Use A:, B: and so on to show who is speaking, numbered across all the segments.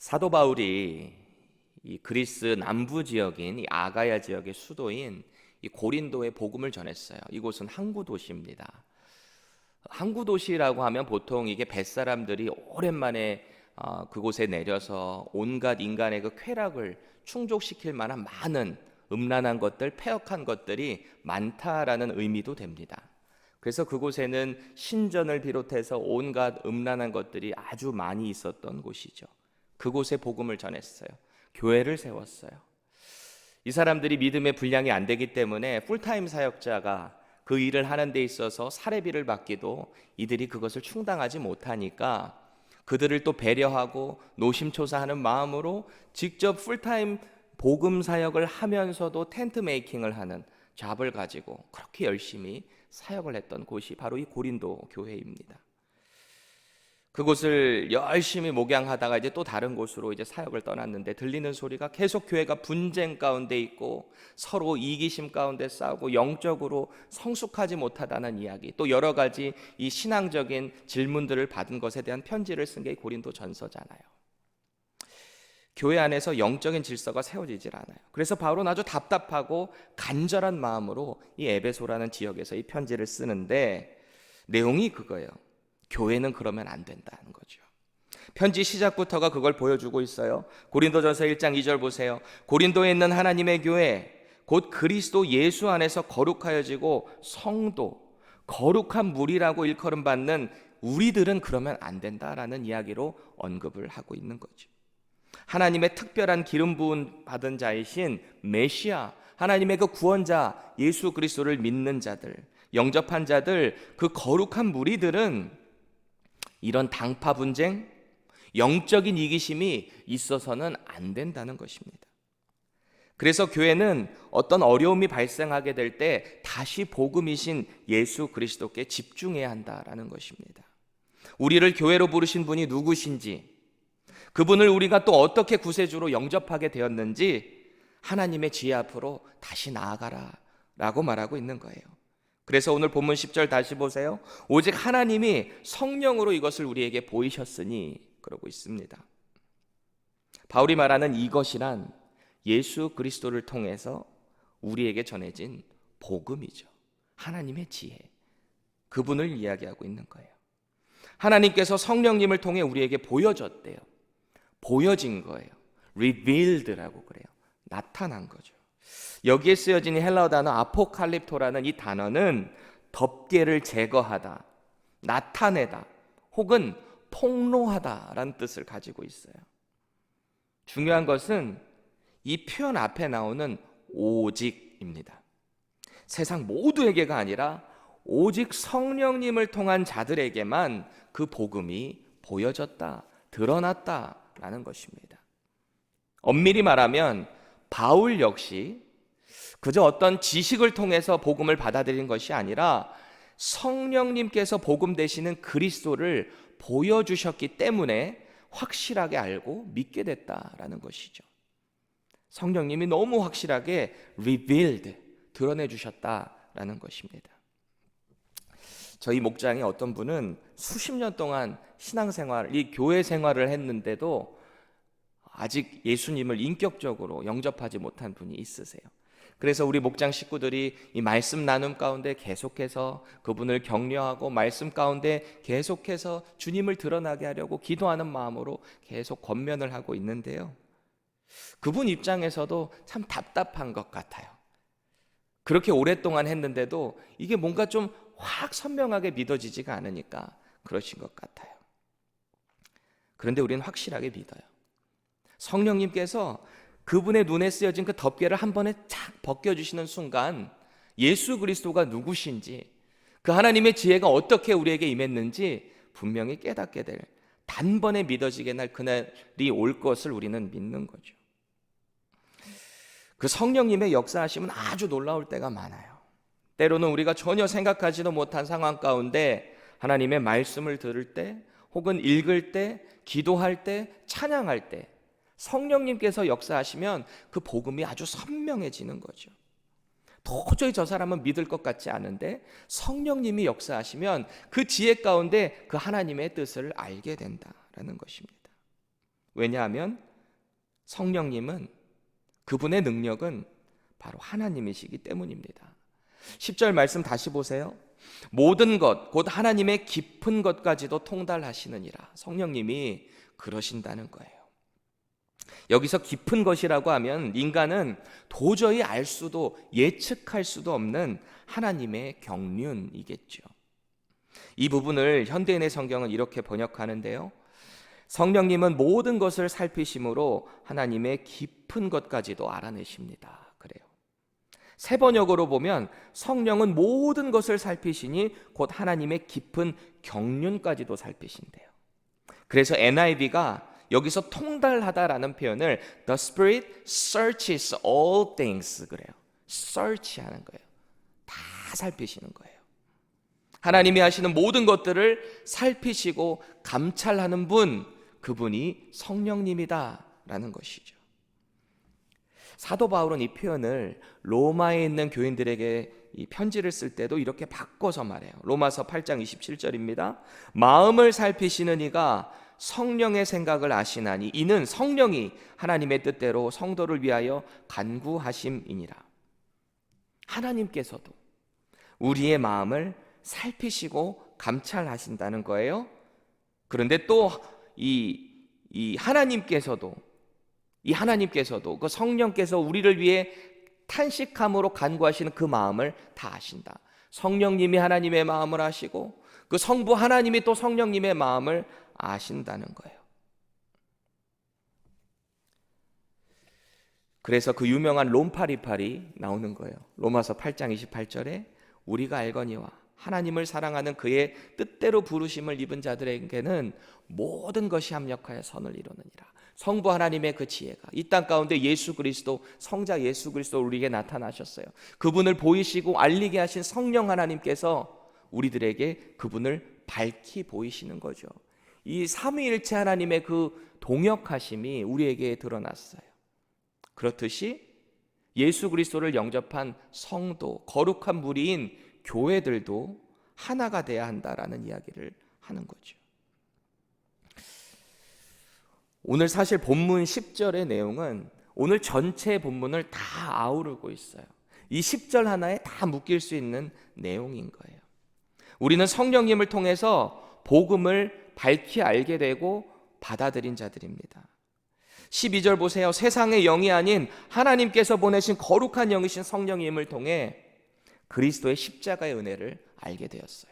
A: 사도 바울이 이 그리스 남부 지역인 이 아가야 지역의 수도인 이 고린도에 복음을 전했어요. 이곳은 항구 도시입니다. 항구 도시라고 하면 보통 이게 뱃사람들이 오랜만에 그곳에 내려서 온갖 인간의 그 쾌락을 충족시킬 만한 많은 음란한 것들, 패역한 것들이 많다라는 의미도 됩니다. 그래서 그곳에는 신전을 비롯해서 온갖 음란한 것들이 아주 많이 있었던 곳이죠. 그곳에 복음을 전했어요. 교회를 세웠어요. 이 사람들이 믿음의 분량이 안 되기 때문에 풀타임 사역자가 그 일을 하는 데 있어서 사례비를 받기도 이들이 그것을 충당하지 못하니까 그들을 또 배려하고 노심초사하는 마음으로 직접 풀타임 복음 사역을 하면서도 텐트 메이킹을 하는 잡을 가지고 그렇게 열심히 사역을 했던 곳이 바로 이 고린도 교회입니다. 그곳을 열심히 목양하다가 이제 또 다른 곳으로 이제 사역을 떠났는데 들리는 소리가 계속 교회가 분쟁 가운데 있고 서로 이기심 가운데 싸우고 영적으로 성숙하지 못하다는 이야기, 또 여러 가지 이 신앙적인 질문들을 받은 것에 대한 편지를 쓴 게 고린도 전서잖아요. 교회 안에서 영적인 질서가 세워지질 않아요. 그래서 바울은 아주 답답하고 간절한 마음으로 이 에베소라는 지역에서 이 편지를 쓰는데 내용이 그거예요. 교회는 그러면 안 된다는 거죠. 편지 시작부터가 그걸 보여주고 있어요. 고린도전서 1장 2절 보세요. 고린도에 있는 하나님의 교회 곧 그리스도 예수 안에서 거룩하여지고 성도, 거룩한 무리라고 일컬음 받는 우리들은 그러면 안 된다라는 이야기로 언급을 하고 있는 거죠. 하나님의 특별한 기름 부은 받은 자이신 메시아, 하나님의 그 구원자 예수 그리스도를 믿는 자들, 영접한 자들, 그 거룩한 무리들은 이런 당파 분쟁, 영적인 이기심이 있어서는 안 된다는 것입니다. 그래서 교회는 어떤 어려움이 발생하게 될 때 다시 복음이신 예수 그리스도께 집중해야 한다라는 것입니다. 우리를 교회로 부르신 분이 누구신지, 그분을 우리가 또 어떻게 구세주로 영접하게 되었는지 하나님의 지혜 앞으로 다시 나아가라 라고 말하고 있는 거예요. 그래서 오늘 본문 10절 다시 보세요. 오직 하나님이 성령으로 이것을 우리에게 보이셨으니 그러고 있습니다. 바울이 말하는 이것이란 예수 그리스도를 통해서 우리에게 전해진 복음이죠. 하나님의 지혜, 그분을 이야기하고 있는 거예요. 하나님께서 성령님을 통해 우리에게 보여줬대요. 보여진 거예요. revealed라고 그래요. 나타난 거죠. 여기에 쓰여진 헬라어 단어 아포칼립토라는 이 단어는 덮개를 제거하다, 나타내다, 혹은 폭로하다라는 뜻을 가지고 있어요. 중요한 것은 이 표현 앞에 나오는 오직입니다. 세상 모두에게가 아니라 오직 성령님을 통한 자들에게만 그 복음이 보여졌다, 드러났다라는 것입니다. 엄밀히 말하면 바울 역시 그저 어떤 지식을 통해서 복음을 받아들인 것이 아니라 성령님께서 복음 되시는 그리스도를 보여주셨기 때문에 확실하게 알고 믿게 됐다라는 것이죠. 성령님이 너무 확실하게 revealed, 드러내 주셨다라는 것입니다. 저희 목장에 어떤 분은 수십 년 동안 신앙생활, 이 교회 생활을 했는데도 아직 예수님을 인격적으로 영접하지 못한 분이 있으세요. 그래서 우리 목장 식구들이 이 말씀 나눔 가운데 계속해서 그분을 격려하고 말씀 가운데 계속해서 주님을 드러나게 하려고 기도하는 마음으로 계속 권면을 하고 있는데요. 그분 입장에서도 참 답답한 것 같아요. 그렇게 오랫동안 했는데도 이게 뭔가 좀 확 선명하게 믿어지지가 않으니까 그러신 것 같아요. 그런데 우리는 확실하게 믿어요. 성령님께서 그분의 눈에 쓰여진 그 덮개를 한 번에 착 벗겨주시는 순간 예수 그리스도가 누구신지, 그 하나님의 지혜가 어떻게 우리에게 임했는지 분명히 깨닫게 될, 단번에 믿어지게 날 그날이 올 것을 우리는 믿는 거죠. 그 성령님의 역사하심은 아주 놀라울 때가 많아요. 때로는 우리가 전혀 생각하지도 못한 상황 가운데 하나님의 말씀을 들을 때, 혹은 읽을 때, 기도할 때, 찬양할 때 성령님께서 역사하시면 그 복음이 아주 선명해지는 거죠. 도저히 저 사람은 믿을 것 같지 않은데 성령님이 역사하시면 그 지혜 가운데 그 하나님의 뜻을 알게 된다라는 것입니다. 왜냐하면 성령님은, 그분의 능력은 바로 하나님이시기 때문입니다. 10절 말씀 다시 보세요. 모든 것 곧 하나님의 깊은 것까지도 통달하시느니라. 성령님이 그러신다는 거예요. 여기서 깊은 것이라고 하면 인간은 도저히 알 수도 예측할 수도 없는 하나님의 경륜이겠죠. 이 부분을 현대인의 성경은 이렇게 번역하는데요. 성령님은 모든 것을 살피심으로 하나님의 깊은 것까지도 알아내십니다. 그래요. 새 번역으로 보면 성령은 모든 것을 살피시니 곧 하나님의 깊은 경륜까지도 살피신대요. 그래서 NIV가 여기서 통달하다라는 표현을 The Spirit searches all things 그래요. search하는 거예요. 다 살피시는 거예요. 하나님이 하시는 모든 것들을 살피시고 감찰하는 분, 그분이 성령님이다라는 것이죠. 사도 바울은 이 표현을 로마에 있는 교인들에게 이 편지를 쓸 때도 이렇게 바꿔서 말해요. 로마서 8장 27절입니다. 마음을 살피시는 이가 성령의 생각을 아시나니 이는 성령이 하나님의 뜻대로 성도를 위하여 간구하심이니라. 하나님께서도 우리의 마음을 살피시고 감찰하신다는 거예요. 그런데 또 이 하나님께서도 그 성령께서 우리를 위해 탄식함으로 간구하시는 그 마음을 다 아신다. 성령님이 하나님의 마음을 아시고 그 성부 하나님이 또 성령님의 마음을 아신다는 거예요. 그래서 그 유명한 롬파리팔이 나오는 거예요. 로마서 8장 28절에 우리가 알거니와 하나님을 사랑하는 그의 뜻대로 부르심을 입은 자들에게는 모든 것이 합력하여 선을 이루느니라. 성부 하나님의 그 지혜가 이 땅 가운데 예수 그리스도, 성자 예수 그리스도 우리에게 나타나셨어요. 그분을 보이시고 알리게 하신 성령 하나님께서 우리들에게 그분을 밝히 보이시는 거죠. 이 삼위일체 하나님의 그 동역하심이 우리에게 드러났어요. 그렇듯이 예수 그리스도를 영접한 성도, 거룩한 무리인 교회들도 하나가 돼야 한다라는 이야기를 하는 거죠. 오늘 사실 본문 10절의 내용은 오늘 전체 본문을 다 아우르고 있어요. 이 10절 하나에 다 묶일 수 있는 내용인 거예요. 우리는 성령님을 통해서 복음을 밝히 알게 되고 받아들인 자들입니다. 12절 보세요. 세상의 영이 아닌 하나님께서 보내신 거룩한 영이신 성령님을 통해 그리스도의 십자가의 은혜를 알게 되었어요.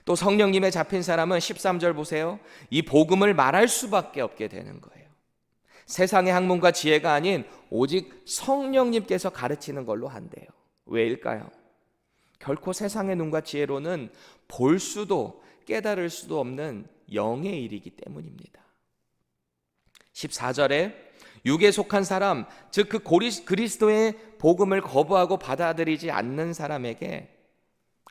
A: 또 성령님에 잡힌 사람은 13절 보세요. 이 복음을 말할 수밖에 없게 되는 거예요. 세상의 학문과 지혜가 아닌 오직 성령님께서 가르치는 걸로 한대요. 왜일까요? 결코 세상의 눈과 지혜로는 볼 수도 깨달을 수도 없는 영의 일이기 때문입니다. 14절에 육에 속한 사람, 즉 그 그리스도의 복음을 거부하고 받아들이지 않는 사람에게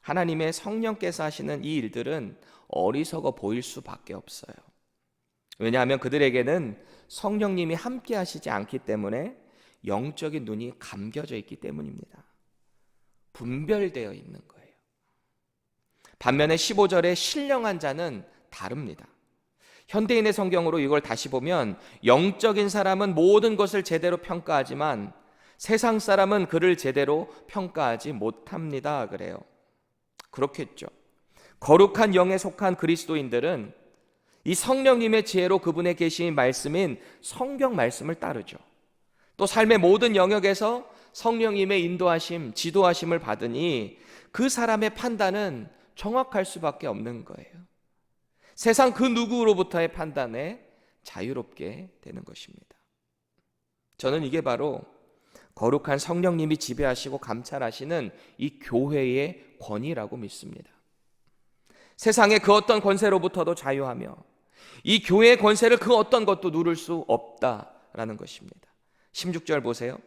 A: 하나님의 성령께서 하시는 이 일들은 어리석어 보일 수밖에 없어요. 왜냐하면 그들에게는 성령님이 함께 하시지 않기 때문에 영적인 눈이 감겨져 있기 때문입니다. 분별되어 있는 거예요. 반면에 15절에 신령한 자는 다릅니다. 현대인의 성경으로 이걸 다시 보면 영적인 사람은 모든 것을 제대로 평가하지만 세상 사람은 그를 제대로 평가하지 못합니다. 그래요. 그렇겠죠. 거룩한 영에 속한 그리스도인들은 이 성령님의 지혜로 그분의 계신 말씀인 성경 말씀을 따르죠. 또 삶의 모든 영역에서 성령님의 인도하심, 지도하심을 받으니 그 사람의 판단은 정확할 수밖에 없는 거예요. 세상 그 누구로부터의 판단에 자유롭게 되는 것입니다. 저는 이게 바로 거룩한 성령님이 지배하시고 감찰하시는 이 교회의 권위라고 믿습니다. 세상의 그 어떤 권세로부터도 자유하며 이 교회의 권세를 그 어떤 것도 누를 수 없다라는 것입니다. 16절 보세요.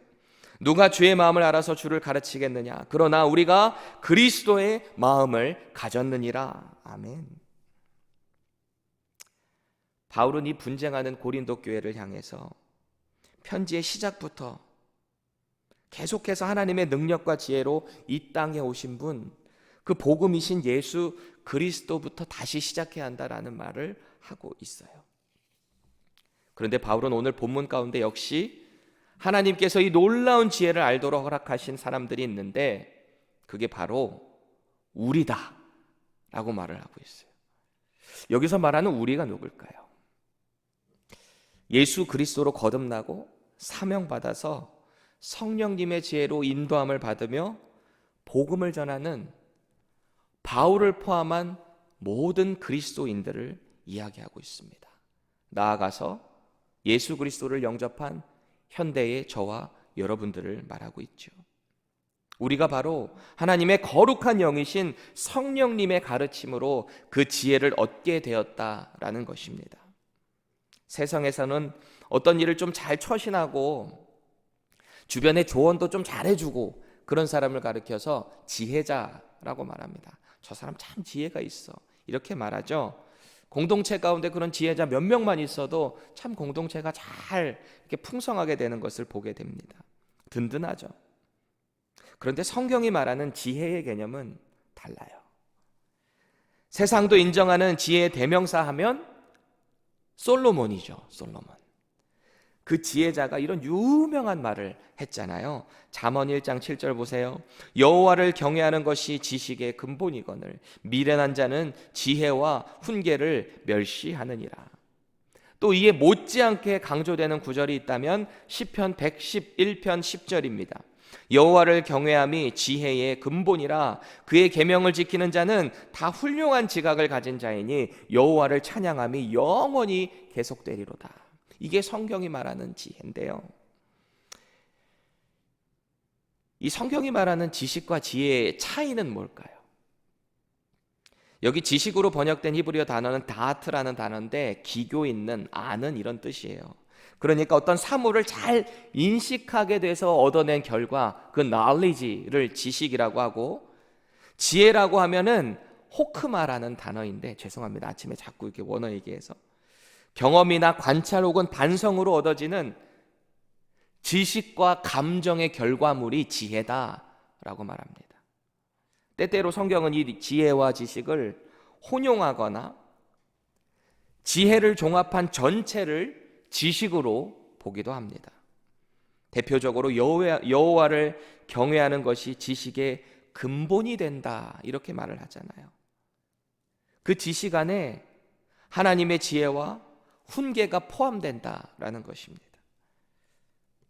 A: 누가 주의 마음을 알아서 주를 가르치겠느냐? 그러나 우리가 그리스도의 마음을 가졌느니라. 아멘. 바울은 이 분쟁하는 고린도 교회를 향해서 편지의 시작부터 계속해서 하나님의 능력과 지혜로 이 땅에 오신 분, 그 복음이신 예수 그리스도부터 다시 시작해야 한다라는 말을 하고 있어요. 그런데 바울은 오늘 본문 가운데 역시 하나님께서 이 놀라운 지혜를 알도록 허락하신 사람들이 있는데 그게 바로 우리다 라고 말을 하고 있어요. 여기서 말하는 우리가 누굴까요? 예수 그리스도로 거듭나고 사명받아서 성령님의 지혜로 인도함을 받으며 복음을 전하는 바울을 포함한 모든 그리스도인들을 이야기하고 있습니다. 나아가서 예수 그리스도를 영접한 현대의 저와 여러분들을 말하고 있죠. 우리가 바로 하나님의 거룩한 영이신 성령님의 가르침으로 그 지혜를 얻게 되었다라는 것입니다. 세상에서는 어떤 일을 좀 잘 처신하고 주변에 조언도 좀 잘해주고 그런 사람을 가리켜서 지혜자라고 말합니다. 저 사람 참 지혜가 있어, 이렇게 말하죠. 공동체 가운데 그런 지혜자 몇 명만 있어도 참 공동체가 잘 이렇게 풍성하게 되는 것을 보게 됩니다. 든든하죠. 그런데 성경이 말하는 지혜의 개념은 달라요. 세상도 인정하는 지혜의 대명사 하면 솔로몬이죠. 솔로몬. 그 지혜자가 이런 유명한 말을 했잖아요. 잠언 1장 7절 보세요. 여호와를 경외하는 것이 지식의 근본이거늘 미련한 자는 지혜와 훈계를 멸시하느니라. 또 이에 못지않게 강조되는 구절이 있다면 시편 111편 10절입니다. 여호와를 경외함이 지혜의 근본이라 그의 계명을 지키는 자는 다 훌륭한 지각을 가진 자이니 여호와를 찬양함이 영원히 계속되리로다. 이게 성경이 말하는 지혜인데요. 이 성경이 말하는 지식과 지혜의 차이는 뭘까요? 여기 지식으로 번역된 히브리어 단어는 다트라는 단어인데 기교 있는, 아는 이런 뜻이에요. 그러니까 어떤 사물을 잘 인식하게 돼서 얻어낸 결과 그 knowledge를 지식이라고 하고, 지혜라고 하면은 호크마라는 단어인데, 죄송합니다, 아침에 자꾸 이렇게 원어 얘기해서, 경험이나 관찰 혹은 반성으로 얻어지는 지식과 감정의 결과물이 지혜다라고 말합니다. 때때로 성경은 이 지혜와 지식을 혼용하거나 지혜를 종합한 전체를 지식으로 보기도 합니다. 대표적으로 여호와를 경외하는 것이 지식의 근본이 된다, 이렇게 말을 하잖아요. 그 지식 안에 하나님의 지혜와 훈계가 포함된다라는 것입니다.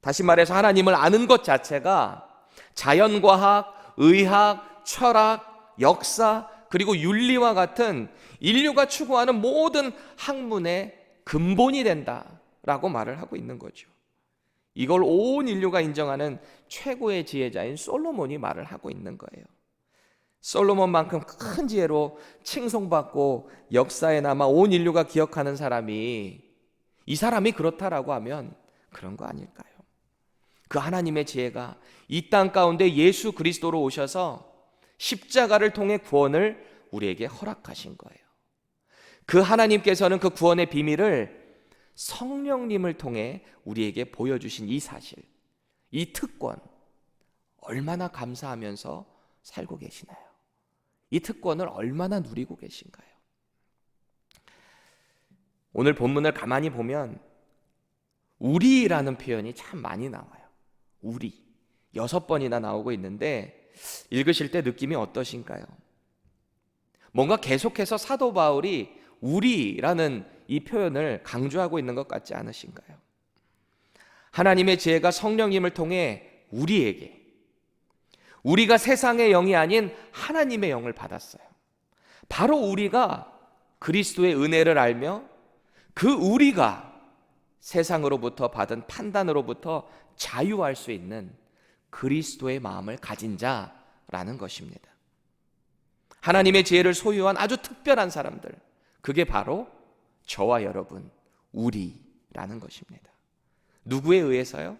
A: 다시 말해서 하나님을 아는 것 자체가 자연과학, 의학, 철학, 역사, 그리고 윤리와 같은 인류가 추구하는 모든 학문의 근본이 된다라고 말을 하고 있는 거죠. 이걸 온 인류가 인정하는 최고의 지혜자인 솔로몬이 말을 하고 있는 거예요. 솔로몬만큼 큰 지혜로 칭송받고 역사에 남아 온 인류가 기억하는 사람이, 이 사람이 그렇다라고 하면 그런 거 아닐까요? 그 하나님의 지혜가 이 땅 가운데 예수 그리스도로 오셔서 십자가를 통해 구원을 우리에게 허락하신 거예요. 그 하나님께서는 그 구원의 비밀을 성령님을 통해 우리에게 보여주신 이 사실, 이 특권, 얼마나 감사하면서 살고 계시나요? 이 특권을 얼마나 누리고 계신가요? 오늘 본문을 가만히 보면 우리라는 표현이 참 많이 나와요. 우리 6번이나 나오고 있는데 읽으실 때 느낌이 어떠신가요? 뭔가 계속해서 사도 바울이 우리라는 이 표현을 강조하고 있는 것 같지 않으신가요? 하나님의 지혜가 성령님을 통해 우리에게, 우리가 세상의 영이 아닌 하나님의 영을 받았어요. 바로 우리가 그리스도의 은혜를 알며 그 우리가 세상으로부터 받은 판단으로부터 자유할 수 있는 그리스도의 마음을 가진 자라는 것입니다. 하나님의 지혜를 소유한 아주 특별한 사람들, 그게 바로 저와 여러분, 우리라는 것입니다. 누구에 의해서요?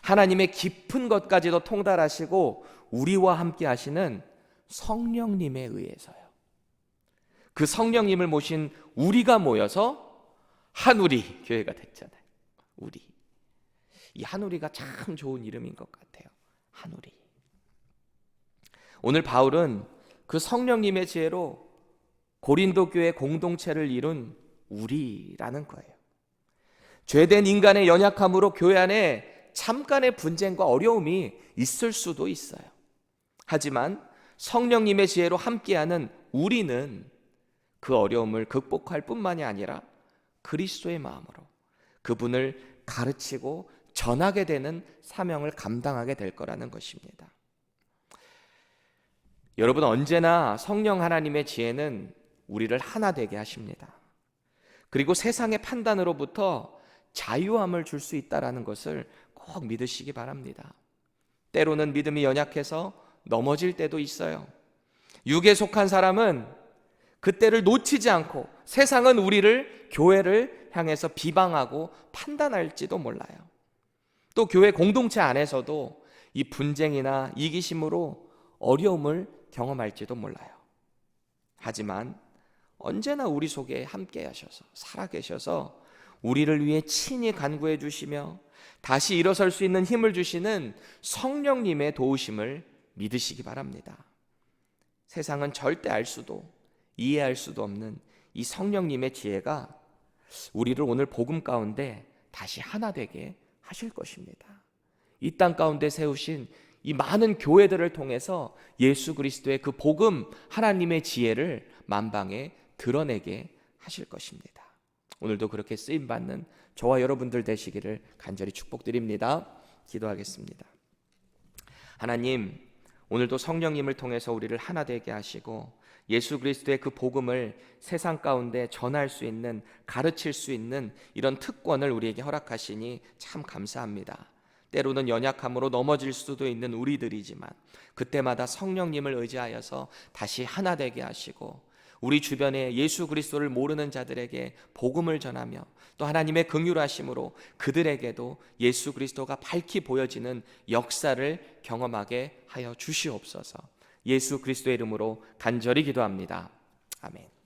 A: 하나님의 깊은 것까지도 통달하시고 우리와 함께 하시는 성령님에 의해서요. 그 성령님을 모신 우리가 모여서 한우리 교회가 됐잖아요. 우리. 이 한우리가 참 좋은 이름인 것 같아요. 한우리. 오늘 바울은 그 성령님의 지혜로 고린도 교회 공동체를 이룬 우리라는 거예요. 죄된 인간의 연약함으로 교회 안에 잠깐의 분쟁과 어려움이 있을 수도 있어요. 하지만 성령님의 지혜로 함께하는 우리는 그 어려움을 극복할 뿐만이 아니라 그리스도의 마음으로 그분을 가르치고 전하게 되는 사명을 감당하게 될 거라는 것입니다. 여러분, 언제나 성령 하나님의 지혜는 우리를 하나 되게 하십니다. 그리고 세상의 판단으로부터 자유함을 줄 수 있다는 것을 꼭 믿으시기 바랍니다. 때로는 믿음이 연약해서 넘어질 때도 있어요. 육에 속한 사람은 그때를 놓치지 않고 세상은 우리를, 교회를 향해서 비방하고 판단할지도 몰라요. 또 교회 공동체 안에서도 이 분쟁이나 이기심으로 어려움을 경험할지도 몰라요. 하지만 언제나 우리 속에 함께 하셔서 살아계셔서 우리를 위해 친히 간구해 주시며 다시 일어설 수 있는 힘을 주시는 성령님의 도우심을 믿으시기 바랍니다. 세상은 절대 알 수도 이해할 수도 없는 이 성령님의 지혜가 우리를 오늘 복음 가운데 다시 하나 되게 하실 것입니다. 이 땅 가운데 세우신 이 많은 교회들을 통해서 예수 그리스도의 그 복음, 하나님의 지혜를 만방에 드러내게 하실 것입니다. 오늘도 그렇게 쓰임받는 저와 여러분들 되시기를 간절히 축복드립니다. 기도하겠습니다. 하나님, 오늘도 성령님을 통해서 우리를 하나 되게 하시고 예수 그리스도의 그 복음을 세상 가운데 전할 수 있는, 가르칠 수 있는 이런 특권을 우리에게 허락하시니 참 감사합니다. 때로는 연약함으로 넘어질 수도 있는 우리들이지만 그때마다 성령님을 의지하여서 다시 하나 되게 하시고 우리 주변에 예수 그리스도를 모르는 자들에게 복음을 전하며 또 하나님의 긍휼하심으로 그들에게도 예수 그리스도가 밝히 보여지는 역사를 경험하게 하여 주시옵소서. 예수 그리스도의 이름으로 간절히 기도합니다. 아멘.